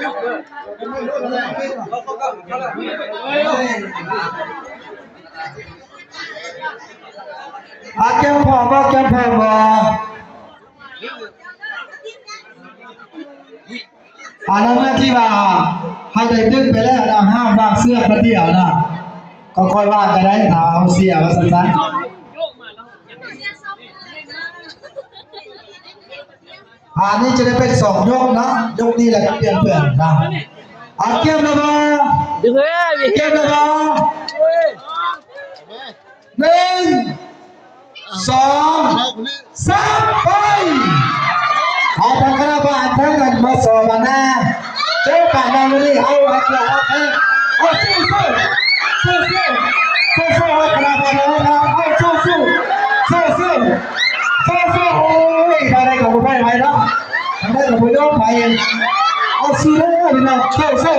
แก้มพอบ่แก้มพอบ่แล้วแม่ที่ว่าให้ได้ดึงไปแล้วนะห้ามวางเสื้อคนเดียวนะก็ค่อยว่ากันได้ถ้าเอาเสียว่าสั้นๆนี่จะได้เป็น2ยกนะยกนี้แหละเปลี่ยนเปลี่ยนนะเกมนะบ่ดึงเลยเกมนะบ่1 2 3ไปทางคณะบ้านทั้งนั้นมาสอบมาหน้าเจ้าป่านาเลยเอาสู้คณะบ้านเราสู้โอ้ยได้กับผมไปแล้วได้กับผมย้อนไปสู้เลยนะสู้